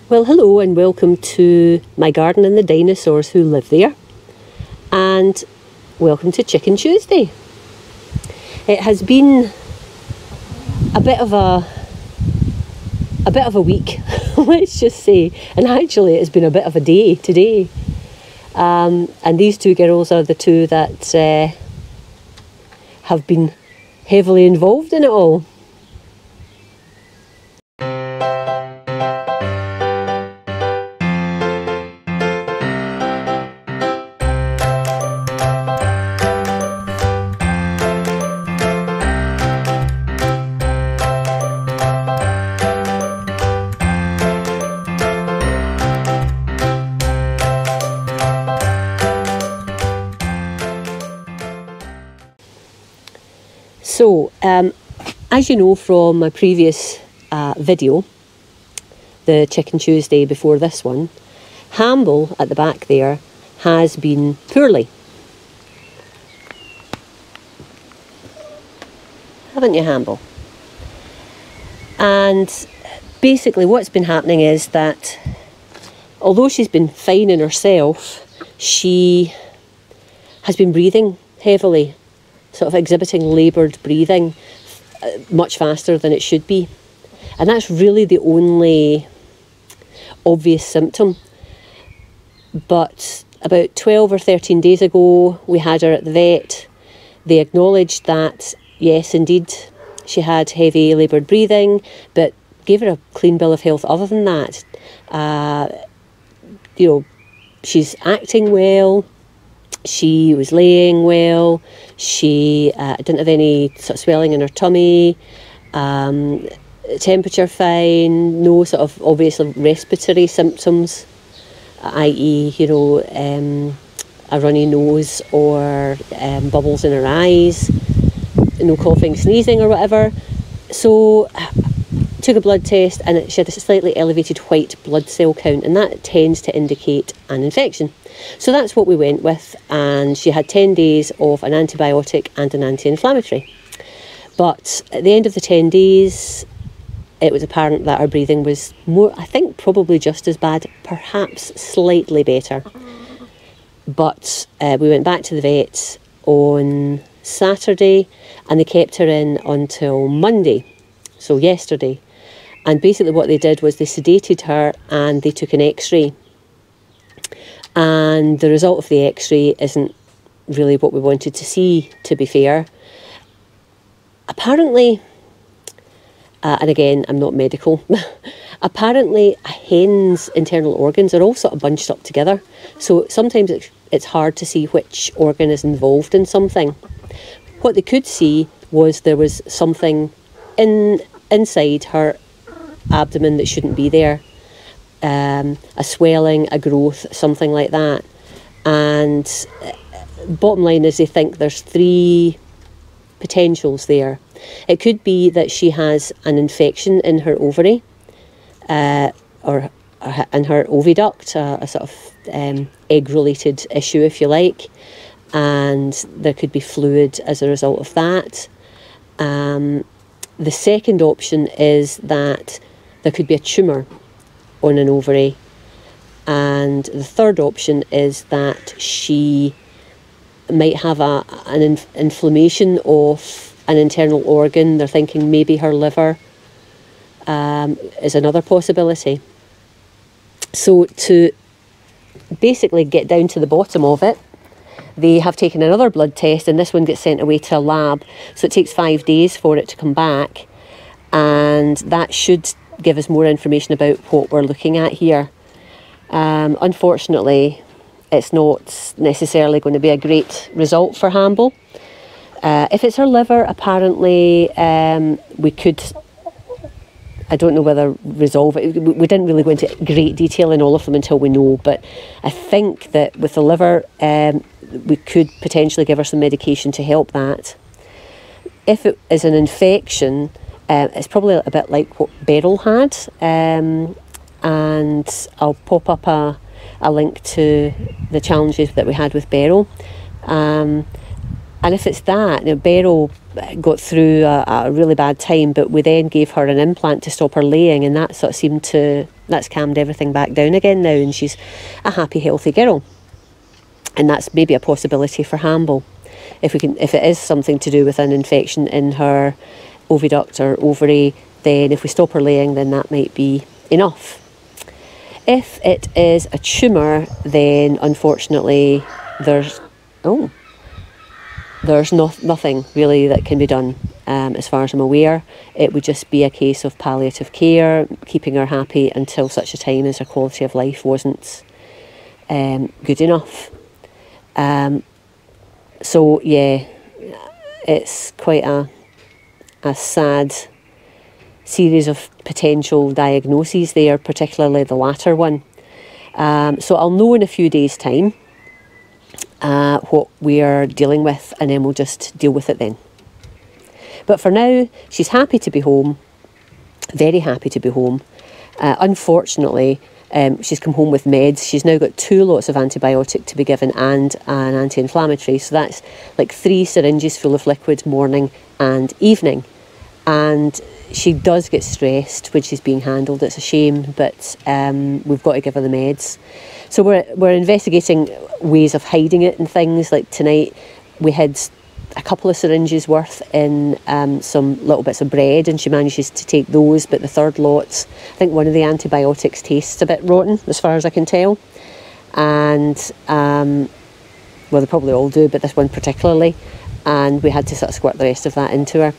Well, hello and welcome to my garden and the dinosaurs who live there, and welcome to Chicken Tuesday. It has been a bit of a week, let's just say, and actually it's been a bit of a day today. And these two girls are the two that have been heavily involved in it all. So, as you know from my previous video, the Chicken Tuesday before this one, Hamble at the back there has been poorly. Haven't you, Hamble? And basically what's been happening is that although she's been fine in herself, she has been breathing heavily, sort of exhibiting laboured breathing much faster than it should be. And that's really the only obvious symptom. But about 12 or 13 days ago, we had her at the vet. They acknowledged that, yes, indeed, she had heavy laboured breathing, but gave her a clean bill of health other than that. You know, she's acting well. She was laying well, she didn't have any sort of swelling in her tummy, temperature fine, no sort of obviously respiratory symptoms, i.e., you know, a runny nose or bubbles in her eyes, no coughing, sneezing or whatever. So took a blood test and she had a slightly elevated white blood cell count, and that tends to indicate an infection. So that's what we went with, and she had 10 days of an antibiotic and an anti-inflammatory. But at the end of the 10 days, it was apparent that her breathing was more, I think probably just as bad, perhaps slightly better. But we went back to the vet on Saturday and they kept her in until Monday, so yesterday. And basically what they did was they sedated her and they took an x-ray. And the result of the x-ray isn't really what we wanted to see, to be fair. Apparently, and again, I'm not medical, apparently a hen's internal organs are all sort of bunched up together. So sometimes it's hard to see which organ is involved in something. What they could see was there was something inside her abdomen that shouldn't be there. A swelling, a growth, something like that. And bottom line is they think there's 3 potentials there. It could be that she has an infection in her ovary or in her oviduct, a sort of egg-related issue, if you like, and there could be fluid as a result of that. The second option is that there could be a tumour on an ovary, and the third option is that she might have an inflammation of an internal organ. They're thinking maybe her liver is another possibility. So to basically get down to the bottom of it, they have taken another blood test, and this one gets sent away to a lab, so it takes 5 days for it to come back, and that should give us more information about what we're looking at here. Unfortunately, it's not necessarily going to be a great result for Hamble. If it's her liver, apparently we could, I don't know whether resolve it. We didn't really go into great detail in all of them until we know, but I think that with the liver, we could potentially give her some medication to help that. If it is an infection, it's probably a bit like what Beryl had, and I'll pop up a link to the challenges that we had with Beryl. And if it's that, Beryl got through a really bad time, but we then gave her an implant to stop her laying, and that sort of seemed to, that's calmed everything back down again now, and she's a happy, healthy girl. And that's maybe a possibility for Hamble. If it is something to do with an infection in her oviduct or ovary, then if we stop her laying, then that might be enough. If it is a tumour, then unfortunately there's nothing really that can be done as far as I'm aware. It would just be a case of palliative care, keeping her happy until such a time as her quality of life wasn't good enough. So yeah, it's quite a sad series of potential diagnoses there, particularly the latter one. So I'll know in a few days' time what we are dealing with, and then we'll just deal with it then. But for now, she's happy to be home, very happy to be home. Unfortunately, she's come home with meds. She's now got 2 lots of antibiotic to be given and an anti-inflammatory. So that's like 3 syringes full of liquid morning and evening. And she does get stressed when she's being handled. It's a shame, but we've got to give her the meds. So we're investigating ways of hiding it and things. Like tonight, we had a couple of syringes worth in some little bits of bread, and she manages to take those. But the third lot, I think one of the antibiotics tastes a bit rotten, as far as I can tell. And well, they probably all do, but this one particularly. And we had to sort of squirt the rest of that into her.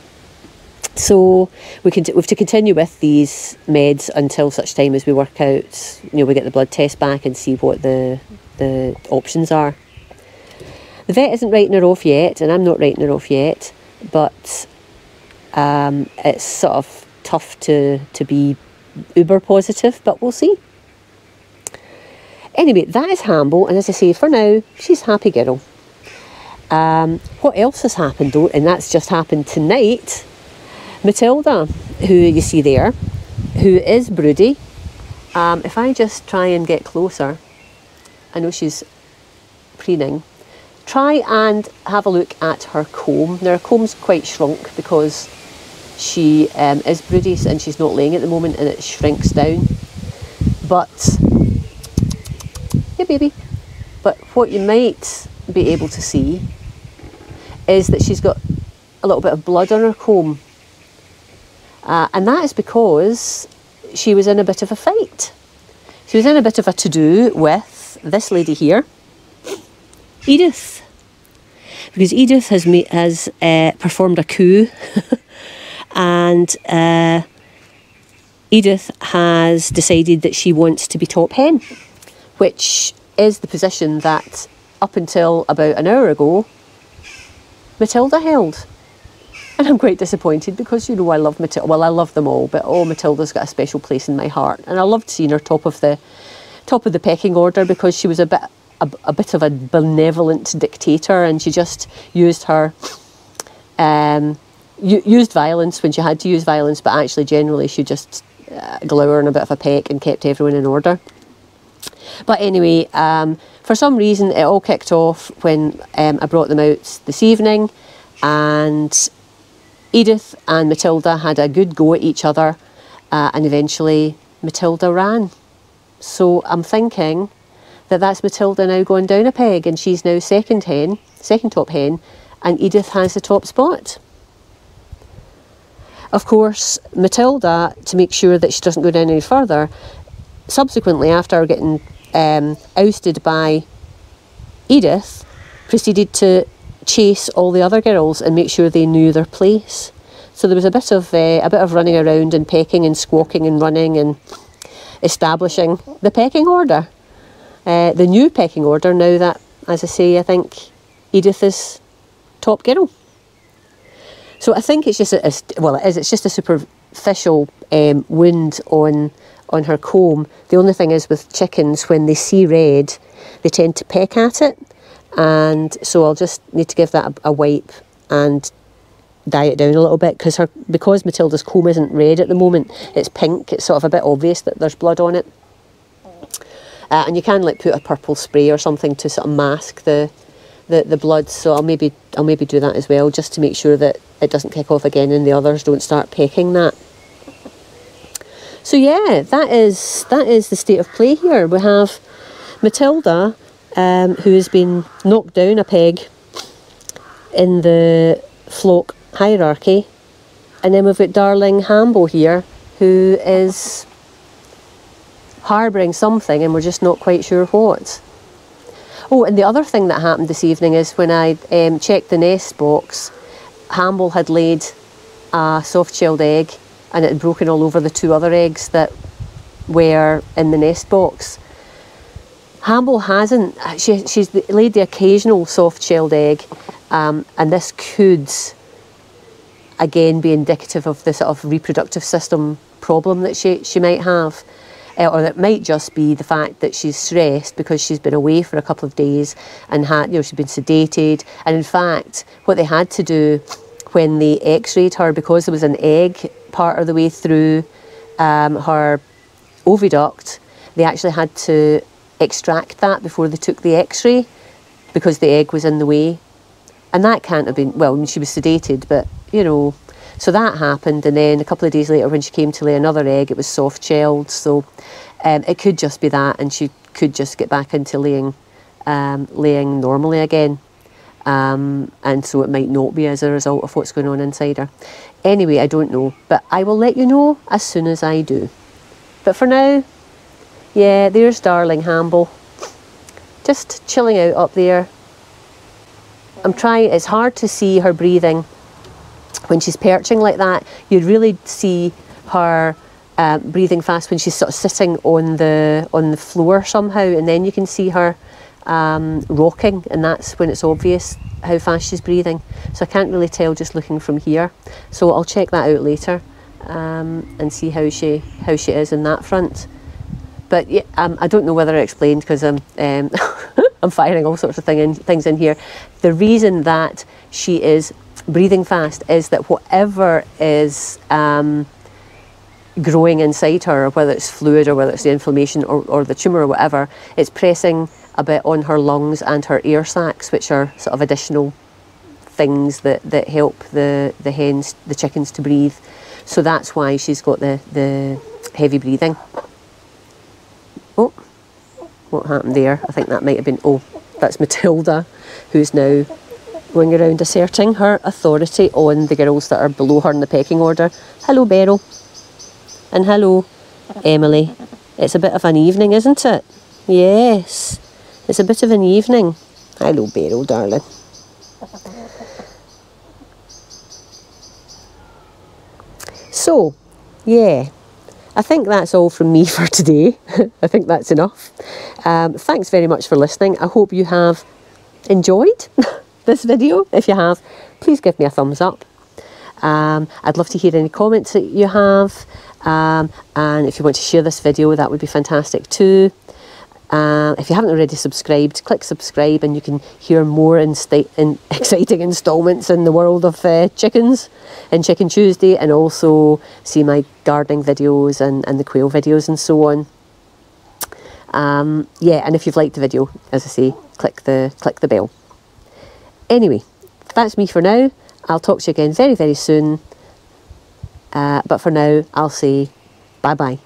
So we have to continue with these meds until such time as we work out, we get the blood test back and see what the options are. The vet isn't writing her off yet, and I'm not writing her off yet, but it's sort of tough to be uber positive, but we'll see. Anyway, that is Hamble, and as I say, for now, she's a happy girl. What else has happened though, and that's just happened tonight, Matilda, who you see there, who is broody. If I just try and get closer, I know she's preening. Try and have a look at her comb. Now her comb's quite shrunk because she is broody and she's not laying at the moment, and it shrinks down. But, yeah baby, but what you might be able to see is that she's got a little bit of blood on her comb. And that is because she was in a bit of a fight. She was in a bit of a to-do with this lady here, Edith. Because Edith has performed a coup and Edith has decided that she wants to be top hen, which is the position that up until about an hour ago Matilda held. And I'm quite disappointed because, I love Matilda. Well, I love them all, but Matilda's got a special place in my heart. And I loved seeing her top of the pecking order because she was a bit of a benevolent dictator, and she just used her used violence when she had to use violence, but actually generally she just glower and a bit of a peck and kept everyone in order. But anyway, for some reason it all kicked off when I brought them out this evening, and Edith and Matilda had a good go at each other, and eventually Matilda ran. So I'm thinking that that's Matilda now going down a peg, and she's now second top hen, and Edith has the top spot. Of course, Matilda, to make sure that she doesn't go down any further, subsequently after getting ousted by Edith, proceeded to chase all the other girls and make sure they knew their place. So there was a bit of running around and pecking and squawking and running and establishing the pecking order, the new pecking order. Now that, as I say, I think Edith is top girl. So I think it's just it's just a superficial wound on her comb. The only thing is with chickens, when they see red, they tend to peck at it. And so I'll just need to give that a wipe and dye it down a little bit, because Matilda's comb isn't red at the moment, it's pink. It's sort of a bit obvious that there's blood on it. And you can put a purple spray or something to sort of mask the the blood, so I'll maybe do that as well, just to make sure that it doesn't kick off again and the others don't start pecking that. So yeah, that is the state of play here. We have Matilda, who has been knocked down a peg in the flock hierarchy, and then we've got darling Hamble here, who is harbouring something and we're just not quite sure what. Oh, and the other thing that happened this evening is when I checked the nest box, Hamble had laid a soft-shelled egg and it had broken all over the 2 other eggs that were in the nest box. Hamble hasn't, she's laid the occasional soft-shelled egg, and this could again be indicative of the sort of reproductive system problem that she might have. Or it might just be the fact that she's stressed because she's been away for a couple of days and she's been sedated. And in fact, what they had to do when they x-rayed her, because there was an egg part of the way through her oviduct, they actually had to extract that before they took the x-ray because the egg was in the way. And that can't have been, well, she was sedated, but, you know, so that happened. And then a couple of days later when she came to lay another egg, it was soft-shelled. So it could just be that, and she could just get back into laying normally again. And so it might not be as a result of what's going on inside her. Anyway, I don't know, but I will let you know as soon as I do. But for now, yeah, there's darling Hamble, just chilling out up there. I'm trying, it's hard to see her breathing when she's perching like that. You'd really see her breathing fast when she's sort of sitting on the floor somehow, and then you can see her rocking, and that's when it's obvious how fast she's breathing. So I can't really tell just looking from here. So I'll check that out later and see how she is in that front. But yeah, I don't know whether I explained, because I'm I'm firing all sorts of things in here. The reason that she is breathing fast is that whatever is growing inside her, whether it's fluid or whether it's the inflammation or the tumour or whatever, it's pressing a bit on her lungs and her air sacs, which are sort of additional things that help the chickens to breathe. So that's why she's got the heavy breathing. Oh, what happened there? I think that might have been, oh, that's Matilda, who's now going around asserting her authority on the girls that are below her in the pecking order. Hello, Beryl. And hello, Emily. It's a bit of an evening, isn't it? Yes, it's a bit of an evening. Hello, Beryl, darling. So, yeah, I think that's all from me for today. I think that's enough. Thanks very much for listening. I hope you have enjoyed this video. If you have, please give me a thumbs up. I'd love to hear any comments that you have. And if you want to share this video, that would be fantastic too. If you haven't already subscribed, click subscribe and you can hear more exciting instalments in the world of chickens in Chicken Tuesday, and also see my gardening videos and the quail videos and so on. Yeah, and if you've liked the video, as I say, click the bell. Anyway, that's me for now. I'll talk to you again very, very soon. But for now, I'll say bye-bye.